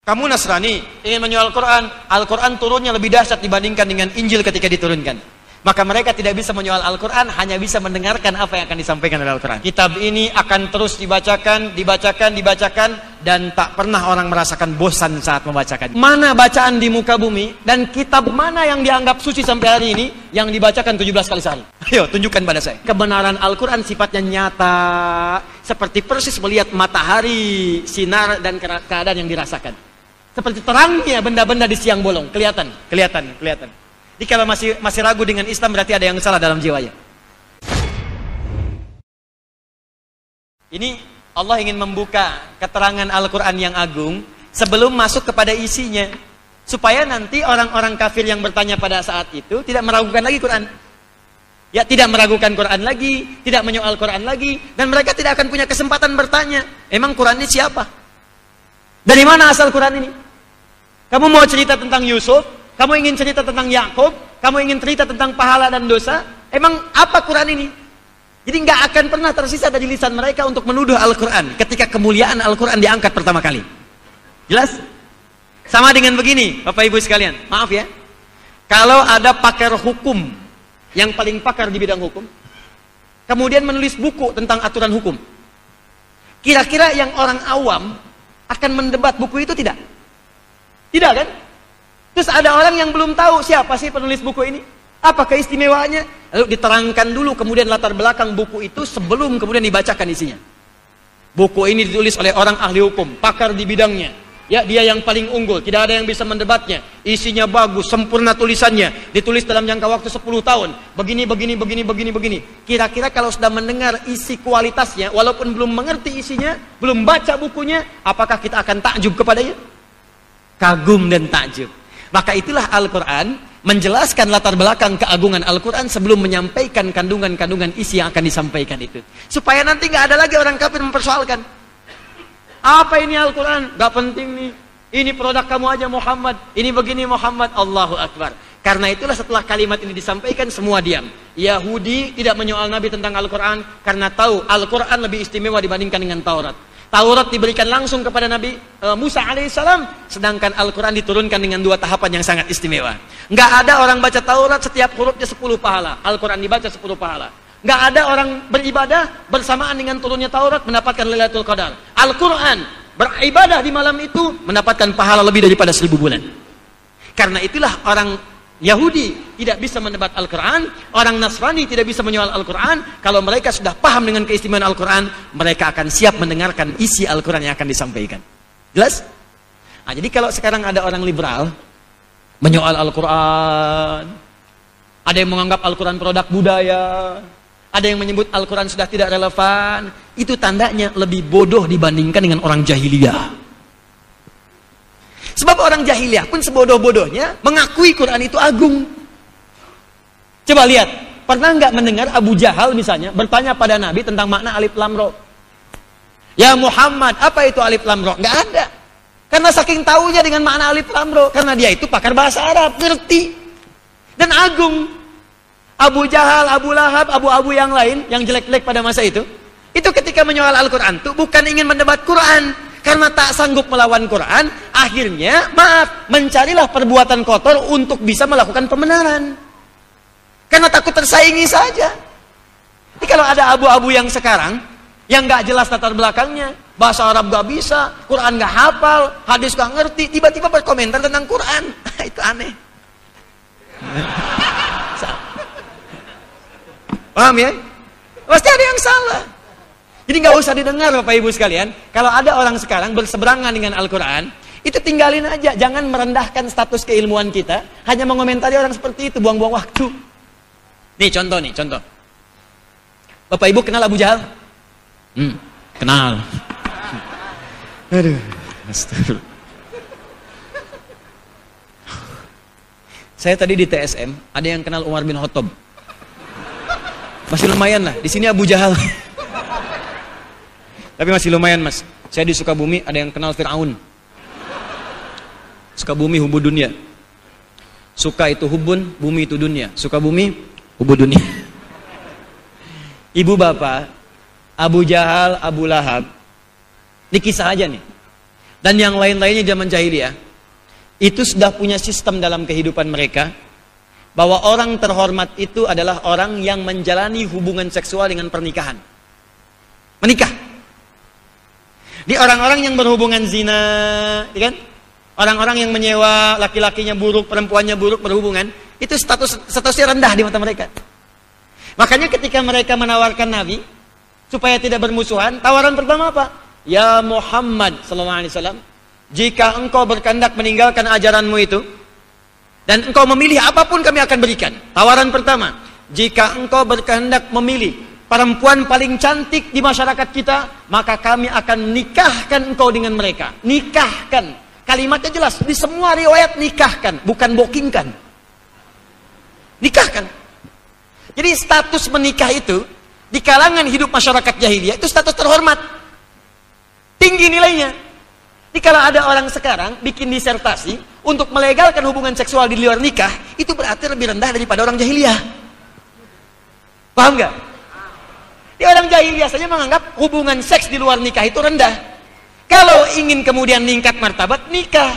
Kamu Nasrani, ingin menjual Al-Quran. Al-Quran turunnya lebih dahsyat dibandingkan dengan Injil ketika diturunkan. Maka mereka tidak bisa menjual Al-Quran, hanya bisa mendengarkan apa yang akan disampaikan oleh Al-Quran. Kitab ini akan terus dibacakan, dan tak pernah orang merasakan bosan saat membacakan. Mana bacaan di muka bumi, dan kitab mana yang dianggap suci sampai hari ini, yang dibacakan 17 kali sehari? Ayo, tunjukkan pada saya. Kebenaran Al-Quran sifatnya nyata, seperti persis melihat matahari, sinar, dan keadaan yang dirasakan. Seperti terangnya benda-benda di siang bolong, kelihatan. Jadi kalau masih ragu dengan Islam, berarti ada yang salah dalam jiwanya. Ini Allah ingin membuka keterangan Al-Quran yang agung sebelum masuk kepada isinya, supaya nanti orang-orang kafir yang bertanya pada saat itu tidak meragukan lagi Quran. Ya, tidak meragukan Quran lagi, tidak menyoal Quran lagi, dan mereka tidak akan punya kesempatan bertanya, emang Quran ini siapa? Dari mana asal Quran ini? Kamu mau cerita tentang Yusuf? Kamu ingin cerita tentang Yakub? Kamu ingin cerita tentang pahala dan dosa? Emang apa Quran ini? Jadi nggak akan pernah tersisa dari lisan mereka untuk menuduh Al-Quran ketika kemuliaan Al-Quran diangkat pertama kali. Jelas? Sama dengan begini, Bapak Ibu sekalian. Maaf ya. Kalau ada pakar hukum yang paling pakar di bidang hukum, kemudian menulis buku tentang aturan hukum, kira-kira yang orang awam akan mendebat buku itu tidak? Tidak kan? Terus ada orang yang belum tahu siapa sih penulis buku ini, apa keistimewaannya, lalu diterangkan dulu kemudian latar belakang buku itu sebelum kemudian dibacakan isinya. Buku ini ditulis oleh orang ahli hukum, pakar di bidangnya. Ya, dia yang paling unggul, tidak ada yang bisa mendebatnya. Isinya bagus, sempurna tulisannya, ditulis dalam jangka waktu 10 tahun. Begini. Kira-kira kalau sudah mendengar isi kualitasnya, walaupun belum mengerti isinya, belum baca bukunya, apakah kita akan takjub kepadanya? Kagum dan takjub. Maka itulah Al-Quran menjelaskan latar belakang keagungan Al-Quran sebelum menyampaikan kandungan-kandungan isi yang akan disampaikan itu. Supaya nanti nggak ada lagi orang kafir mempersoalkan. Apa ini Al-Quran? Gak penting nih. Ini produk kamu aja Muhammad. Ini begini Muhammad. Allahu Akbar. Karena itulah setelah kalimat ini disampaikan, semua diam. Yahudi tidak menyoal Nabi tentang Al-Quran karena tahu Al-Quran lebih istimewa dibandingkan dengan Taurat. Taurat diberikan langsung kepada Nabi Musa alaihissalam, sedangkan Al-Quran diturunkan dengan 2 tahapan yang sangat istimewa. Nggak ada orang baca Taurat setiap hurufnya 10 pahala, Al-Quran dibaca 10 pahala. Nggak ada orang beribadah bersamaan dengan turunnya Taurat mendapatkan Lailatul Qadar. Al-Quran beribadah di malam itu mendapatkan pahala lebih daripada 1000 bulan. Karena itulah orang Yahudi tidak bisa mendebat Al-Quran, orang Nasrani tidak bisa menyoal Al-Quran. Kalau mereka sudah paham dengan keistimewaan Al-Quran, mereka akan siap mendengarkan isi Al-Quran yang akan disampaikan. Jelas? Nah, jadi kalau sekarang ada orang liberal menyoal Al-Quran, ada yang menganggap Al-Quran produk budaya, ada yang menyebut Al-Quran sudah tidak relevan, itu tandanya lebih bodoh dibandingkan dengan orang jahiliyah. Sebab orang jahiliyah pun sebodoh-bodohnya mengakui Quran itu agung. Coba lihat, pernah nggak mendengar Abu Jahal misalnya bertanya pada Nabi tentang makna alif lam ra? Ya Muhammad, apa itu alif lam ra? Nggak ada. Karena saking tahunya dengan makna alif lam ra, karena dia itu pakar bahasa Arab, ngerti dan agung. Abu Jahal, Abu Lahab, abu-abu yang lain yang jelek-jelek pada masa itu ketika menyoal Al-Quran itu bukan ingin mendebat Quran. Karena tak sanggup melawan Quran, akhirnya mencarilah perbuatan kotor untuk bisa melakukan pembenaran. Karena takut tersaingi saja. Jadi kalau ada abu-abu yang sekarang, yang nggak jelas latar belakangnya, bahasa Arab nggak bisa, Quran nggak hafal, hadis nggak ngerti, tiba-tiba berkomentar tentang Quran, itu aneh. Paham ya? Pasti ada yang salah. Jadi nggak usah didengar Bapak Ibu sekalian. Kalau ada orang sekarang berseberangan dengan Al-Quran, itu tinggalin aja. Jangan merendahkan status keilmuan kita, hanya mengomentari orang seperti itu, buang-buang waktu. Nih contoh. Bapak Ibu kenal Abu Jahal? Kenal. Aduh, astagfirullah. Saya tadi di TSM, ada yang kenal Umar bin Khattab. Masih lumayan lah, di sini Abu Jahal. Tapi masih lumayan mas. Saya di Sukabumi ada yang kenal Fir'aun. Sukabumi hubud dunia. Suka itu hubun, bumi itu dunia. Sukabumi hubud dunia. Ibu bapak, Abu Jahal, Abu Lahab. Ini kisah aja nih. dan yang lain-lainnya zaman jahiliyah, itu sudah punya sistem dalam kehidupan mereka, bahwa orang terhormat itu adalah orang yang menjalani hubungan seksual dengan pernikahan. Menikah. Di orang-orang yang berhubungan zina, ya kan? Orang-orang yang menyewa laki-lakinya buruk, perempuannya buruk berhubungan, itu statusnya rendah di mata mereka. Makanya ketika mereka menawarkan Nabi supaya tidak bermusuhan, tawaran pertama apa? Ya Muhammad sallallahu alaihi wasallam, jika engkau berkehendak meninggalkan ajaranmu itu dan engkau memilih apapun, kami akan berikan. Tawaran pertama, jika engkau berkehendak memilih perempuan paling cantik di masyarakat kita, maka kami akan nikahkan engkau dengan mereka. Nikahkan. Kalimatnya jelas, di semua riwayat nikahkan, bukan bokingkan. Nikahkan. Jadi status menikah itu di kalangan hidup masyarakat jahiliyah itu status terhormat. Tinggi nilainya. Jadi kalau ada orang sekarang bikin disertasi untuk melegalkan hubungan seksual di luar nikah, itu berarti lebih rendah daripada orang jahiliyah. Paham nggak? Di orang jahiliyah saja menganggap hubungan seks di luar nikah itu rendah. Kalau ingin kemudian meningkat martabat, nikah.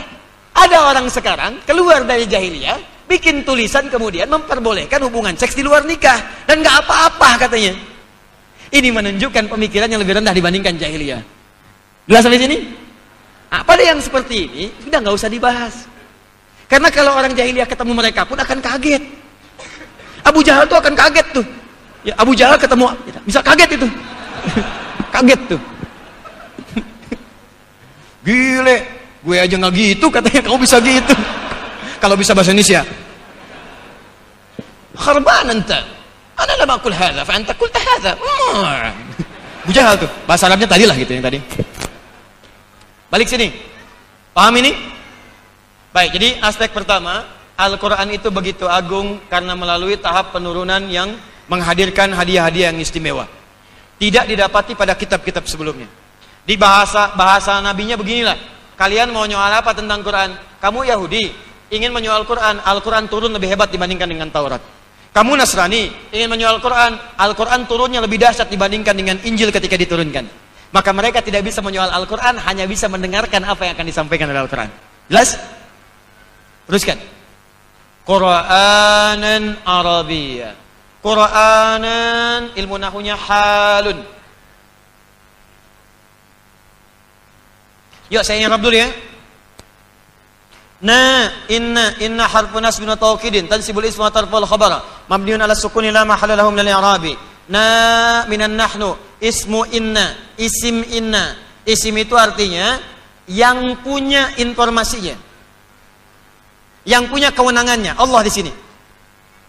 Ada orang sekarang keluar dari jahiliyah, bikin tulisan kemudian memperbolehkan hubungan seks di luar nikah. Dan nggak apa-apa katanya. Ini menunjukkan pemikiran yang lebih rendah dibandingkan jahiliyah. Jelas sampai sini? Nah, pada yang seperti ini, sudah nggak usah dibahas. Karena kalau orang jahiliyah ketemu mereka pun akan kaget. Abu Jahal tuh akan kaget tuh. Ya, Abu Jahal ketemu, bisa kaget itu. Kaget tuh. Gile, gue aja nggak gitu, katanya kamu bisa gitu. Kalau bisa bahasa Indonesia. Kharban anta. Ana lam aqul hadza fa anta qulta hadza. Abu Jahal tuh. Bahasa Arabnya tadi lah gitu yang tadi. Balik sini. Paham ini? Baik, jadi aspek pertama, Al-Qur'an itu begitu agung karena melalui tahap penurunan yang menghadirkan hadiah-hadiah yang istimewa. Tidak didapati pada kitab-kitab sebelumnya. Di bahasa nabinya beginilah. Kalian mau nyoal apa tentang Quran? Kamu Yahudi, ingin menyoal Quran, Al-Quran turun lebih hebat dibandingkan dengan Taurat. Kamu Nasrani, ingin menyoal Quran, Al-Quran turunnya lebih dahsyat dibandingkan dengan Injil ketika diturunkan. Maka mereka tidak bisa menyoal Al-Quran, hanya bisa mendengarkan apa yang akan disampaikan oleh Al-Quran. Jelas? Teruskan. Qur'anan Arabiyya. Qur'anan, ilmu nahunya halun. Yuk saya nyarap dulu ya. Inna harfu nasbin wa tawkidin tansibul isma wa tarful khabara mabniun ala sukuni la mahalla lahu min al-i'rabi. Minan nahnu ismu inna, isim inna. Isim itu artinya yang punya informasinya, yang punya kewenangannya. Allah di sini.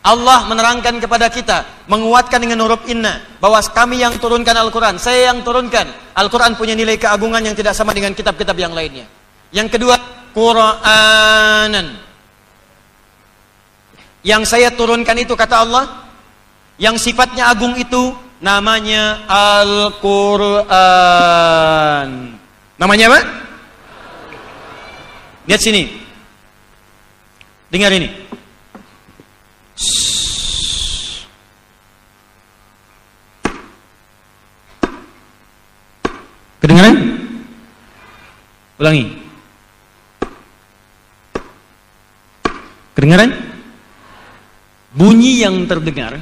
Allah menerangkan kepada kita, menguatkan dengan huruf inna, bahwa kami yang turunkan Al-Quran, saya yang turunkan. Al-Quran punya nilai keagungan yang tidak sama dengan kitab-kitab yang lainnya. Yang kedua, Qur'anan. Yang saya turunkan itu, kata Allah, yang sifatnya agung itu, namanya Al-Quran. Namanya apa? Lihat sini. Dengar ini. Kedengaran? Ulangi. Kedengaran? Bunyi yang terdengar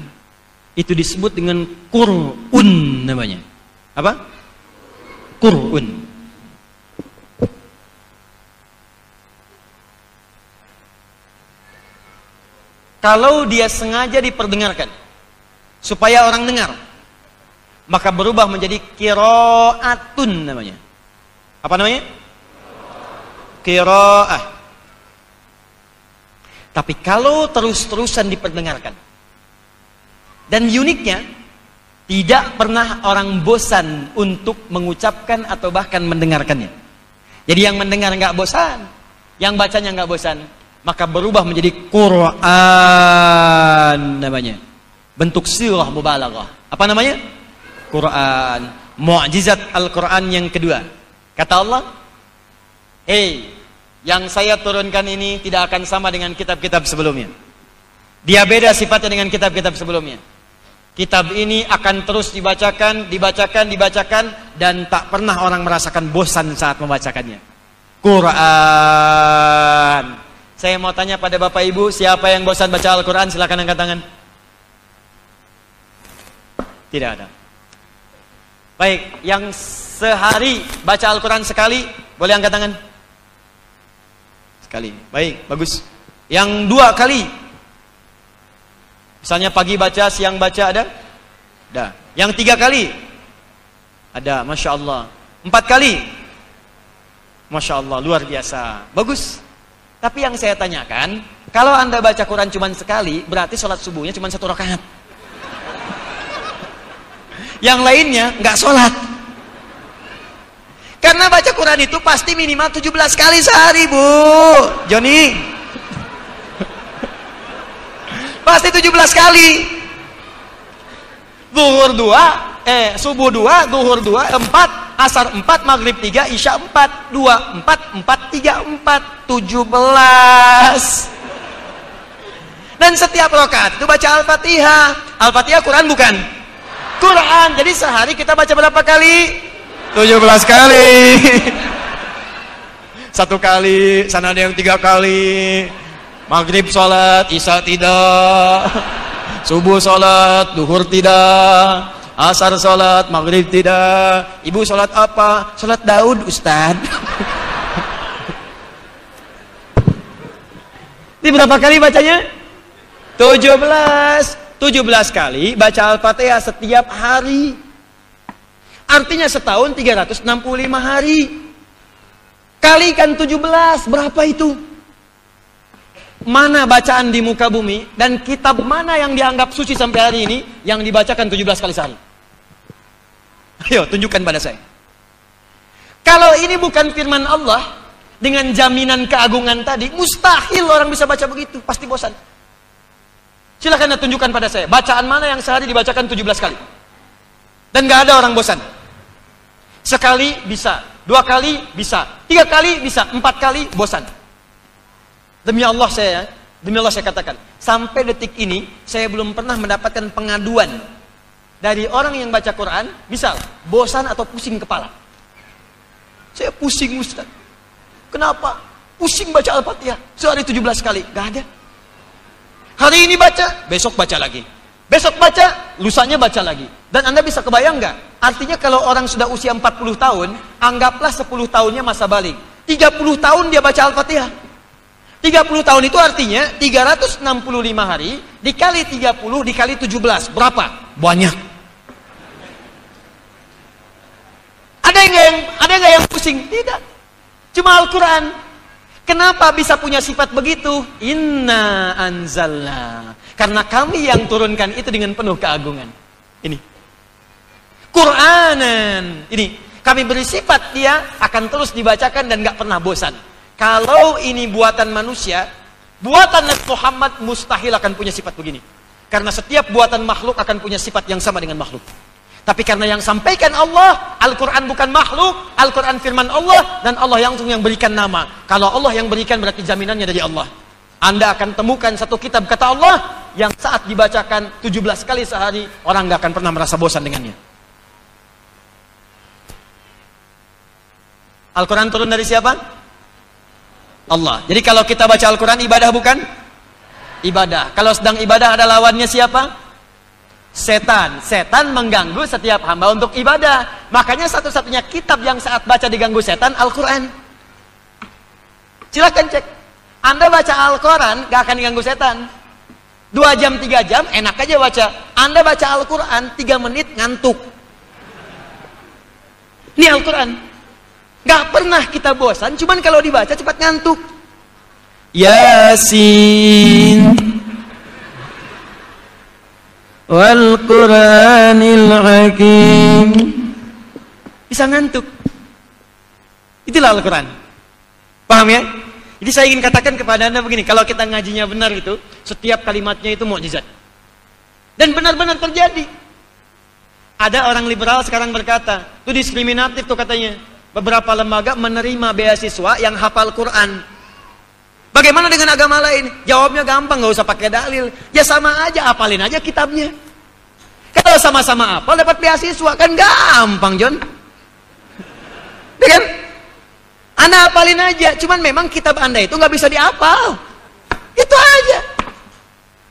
itu disebut dengan Qur'un namanya. Apa? Qur'un. Kalau dia sengaja diperdengarkan supaya orang dengar, maka berubah menjadi qiraatun namanya. Apa namanya? Qiraah. Tapi kalau terus-terusan diperdengarkan, dan uniknya tidak pernah orang bosan untuk mengucapkan atau bahkan mendengarkannya. Jadi yang mendengar nggak bosan, yang bacanya nggak bosan, maka berubah menjadi Quran namanya. Bentuk sirah mubalaghah. Apa namanya? Quran. Mu'jizat Al-Quran yang kedua. Kata Allah, yang saya turunkan ini tidak akan sama dengan kitab-kitab sebelumnya. Dia beda sifatnya dengan kitab-kitab sebelumnya. Kitab ini akan terus dibacakan, dan tak pernah orang merasakan bosan saat membacakannya. Quran. Saya mau tanya pada Bapak Ibu, siapa yang bosan baca Al-Quran? Silakan angkat tangan. Tidak ada. Baik, yang sehari baca Al-Quran sekali, boleh angkat tangan? Sekali. Baik, bagus. Yang 2 kali, misalnya pagi baca, siang baca, ada? Ada. Yang 3 kali? Ada, Masya Allah. 4 kali? Masya Allah, luar biasa. Bagus. Tapi yang saya tanyakan, kalau Anda baca Quran cuma sekali, berarti sholat subuhnya cuma 1 rakaat. Yang lainnya nggak sholat. Karena baca Quran itu pasti minimal 17 kali sehari, Bu Joni. Pasti 17 kali. Zuhur 2, subuh 2, zuhur 2, 4, asar 4, maghrib 3, isya 4, 2, 4, 4, 3, 4, 17. Dan setiap rakaat itu baca Al-Fatihah. Al-Fatihah Quran bukan? Quran. Jadi sehari kita baca berapa kali? 17 kali. 1 kali, sana ada yang 3 kali. Maghrib sholat, isya tidak. Subuh sholat, duhur tidak. Asar sholat, maghrib tidak. Ibu sholat apa? Sholat Daud, Ustaz. Ini berapa kali bacanya? 17. 17 kali baca Al-Fatihah setiap hari. Artinya setahun 365 hari. Kalikan 17, berapa itu? Mana bacaan di muka bumi dan kitab mana yang dianggap suci sampai hari ini yang dibacakan 17 kali sehari? Ayo tunjukkan pada saya. Kalau ini bukan firman Allah dengan jaminan keagungan tadi, mustahil orang bisa baca begitu, pasti bosan. Silakan tunjukkan pada saya, bacaan mana yang sehari dibacakan 17 kali. Dan gak ada orang bosan. Sekali bisa, 2 kali bisa, 3 kali bisa, 4 kali bosan. Demi Allah saya katakan, sampai detik ini saya belum pernah mendapatkan pengaduan dari orang yang baca Quran, misal bosan atau pusing kepala. Saya pusing, Ustaz. Kenapa? Pusing baca Al-Fatihah sehari 17 kali, gak ada. Hari ini baca, besok baca lagi. Besok baca, lusanya baca lagi. Dan Anda bisa kebayang nggak? Artinya kalau orang sudah usia 40 tahun, anggaplah 10 tahunnya masa balik. 30 tahun dia baca Al-Fatihah. 30 tahun itu artinya 365 hari dikali 30 dikali 17. Berapa? Banyak. Ada nggak yang pusing? Tidak. Cuma Al-Quran. Kenapa bisa punya sifat begitu? Inna anzalna. Karena kami yang turunkan itu dengan penuh keagungan. Ini. Qur'anan. Ini. Kami beri sifat dia akan terus dibacakan dan gak pernah bosan. Kalau ini buatan manusia, buatan Nabi Muhammad mustahil akan punya sifat begini. Karena setiap buatan makhluk akan punya sifat yang sama dengan makhluk. Tapi karena yang sampaikan Allah, Al-Quran bukan makhluk, Al-Quran firman Allah, dan Allah yang berikan nama. Kalau Allah yang berikan berarti jaminannya dari Allah. Anda akan temukan satu kitab kata Allah, yang saat dibacakan 17 kali sehari, orang gak akan pernah merasa bosan dengannya. Al-Quran turun dari siapa? Allah. Jadi kalau kita baca Al-Quran, ibadah bukan? Ibadah. Kalau sedang ibadah ada lawannya siapa? Setan. Setan mengganggu setiap hamba untuk ibadah. Makanya satu-satunya kitab yang saat baca diganggu setan, Al-Quran. Silahkan cek. Anda baca Al-Quran, gak akan diganggu setan. 2 jam, 3 jam, enak aja baca. Anda baca Al-Quran, 3 menit ngantuk. Ini Al-Quran. Gak pernah kita bosan, cuman kalau dibaca cepat ngantuk. Yasin wal Qur'anil Hakim. Bisa ngantuk. Itulah Al-Quran. Paham ya? Jadi saya ingin katakan kepada Anda begini, kalau kita ngajinya benar itu, setiap kalimatnya itu mukjizat. Dan benar-benar terjadi. Ada orang liberal sekarang berkata, itu diskriminatif tuh katanya. Beberapa lembaga menerima beasiswa yang hafal Quran. Bagaimana dengan agama lain? Jawabnya gampang, gak usah pakai dalil. Ya sama aja, hafalin aja kitabnya. Kalau sama-sama hafal dapat beasiswa, kan gampang, John. Ya kan? Anda hafalin aja. Cuman memang kitab Anda itu nggak bisa dihafal. Itu aja.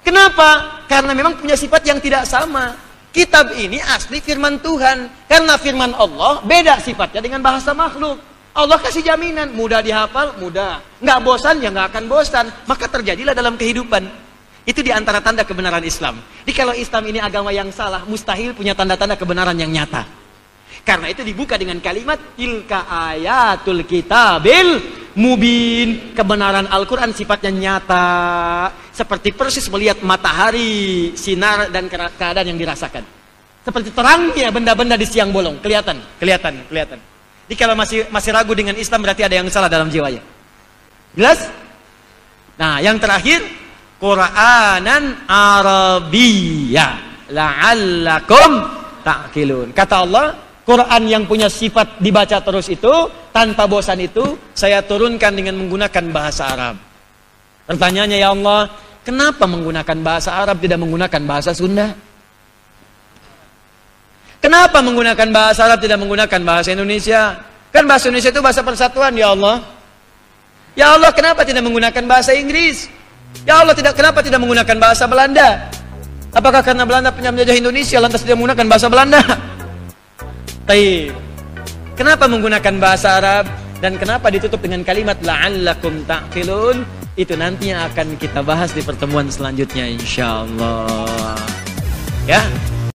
Kenapa? Karena memang punya sifat yang tidak sama. Kitab ini asli firman Tuhan. Karena firman Allah beda sifatnya dengan bahasa makhluk. Allah kasih jaminan, mudah dihafal, mudah. Nggak bosan, ya nggak akan bosan. Maka terjadilah dalam kehidupan. Itu diantara tanda kebenaran Islam. Jadi kalau Islam ini agama yang salah, mustahil punya tanda-tanda kebenaran yang nyata. Karena itu dibuka dengan kalimat tilka ayatul kitabil mubin. Kebenaran Al-Quran sifatnya nyata. Seperti persis melihat matahari, sinar dan keadaan yang dirasakan. Seperti terangnya benda-benda di siang bolong. Kelihatan. Jadi kalau masih ragu dengan Islam berarti ada yang salah dalam jiwanya. Jelas? Nah, yang terakhir, Qur'anan Arabiyya la'allakum ta'qilun. Kata Allah, Quran yang punya sifat dibaca terus itu, tanpa bosan itu, saya turunkan dengan menggunakan bahasa Arab. Pertanyaannya, ya Allah, kenapa menggunakan bahasa Arab tidak menggunakan bahasa Sunda? Kenapa menggunakan bahasa Arab tidak menggunakan bahasa Indonesia? Kan bahasa Indonesia itu bahasa persatuan, ya Allah. Ya Allah, kenapa tidak menggunakan bahasa Inggris? Ya Allah, kenapa tidak menggunakan bahasa Belanda? Apakah karena Belanda pernah menjajah Indonesia lantas tidak menggunakan bahasa Belanda? Taib. Kenapa menggunakan bahasa Arab dan kenapa ditutup dengan kalimat la'allakum ta'qilun? Itu nanti yang akan kita bahas di pertemuan selanjutnya insyaallah. Ya.